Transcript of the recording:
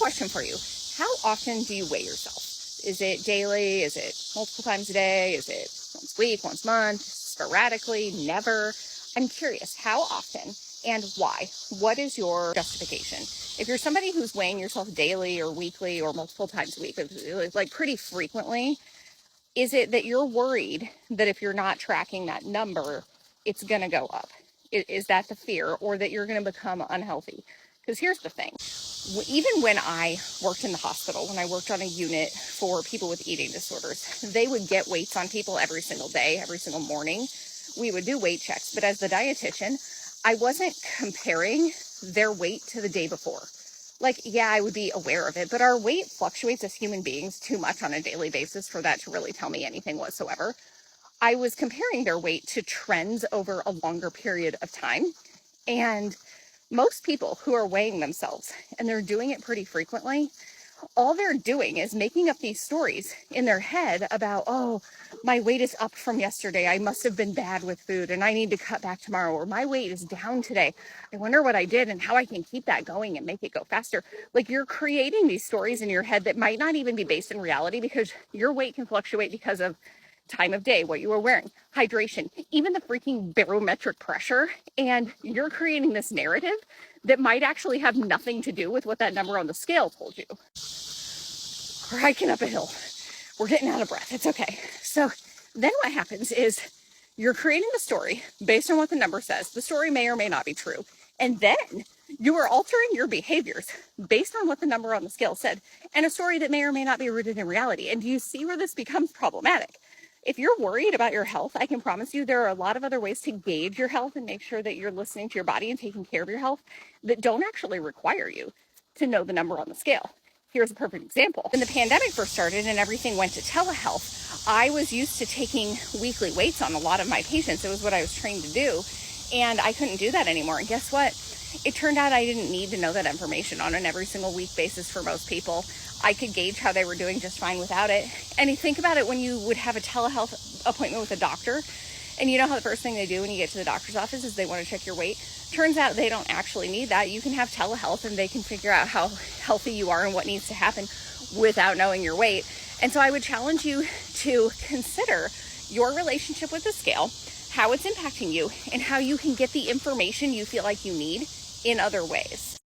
question for you. How often do you weigh yourself? Is it daily? Is it multiple times a day? Is it once a week, once a month, sporadically, never? I'm curious, how often and why? What is your justification? If you're somebody who's weighing yourself daily or weekly or multiple times a week, like pretty frequently, is it that you're worried that if you're not tracking that number, it's going to go up? Is that the fear, or that you're going to become unhealthy? Because here's the thing. Even when I worked in the hospital, when I worked on a unit for people with eating disorders, they would get weights on people every single day, every single morning. We would do weight checks. But as the dietitian, I wasn't comparing their weight to the day before. Like, yeah, I would be aware of it, but our weight fluctuates as human beings too much on a daily basis for that to really tell me anything whatsoever. I was comparing their weight to trends over a longer period of time. And most people who are weighing themselves, and they're doing it pretty frequently, all they're doing is making up these stories in their head about, oh, my weight is up from yesterday. I must have been bad with food and I need to cut back tomorrow. Or my weight is down today. I wonder what I did and how I can keep that going and make it go faster. Like, you're creating these stories in your head that might not even be based in reality, because your weight can fluctuate because of time of day, what you were wearing, hydration, even the freaking barometric pressure. And you're creating this narrative that might actually have nothing to do with what that number on the scale told you. We're hiking up a hill. We're getting out of breath. It's okay. So then what happens is you're creating the story based on what the number says. The story may or may not be true. And then you are altering your behaviors based on what the number on the scale said, and a story that may or may not be rooted in reality. And do you see where this becomes problematic? If you're worried about your health, I can promise you there are a lot of other ways to gauge your health and make sure that you're listening to your body and taking care of your health that don't actually require you to know the number on the scale. Here's a perfect example. When the pandemic first started and everything went to telehealth, I was used to taking weekly weights on a lot of my patients. It was what I was trained to do, and I couldn't do that anymore. And guess what? It turned out I didn't need to know that information on an every single week basis for most people. I could gauge how they were doing just fine without it. And you think about it, when you would have a telehealth appointment with a doctor, and you know how the first thing they do when you get to the doctor's office is they want to check your weight. Turns out they don't actually need that. You can have telehealth and they can figure out how healthy you are and what needs to happen without knowing your weight. And so I would challenge you to consider your relationship with the scale, how it's impacting you, and how you can get the information you feel like you need in other ways.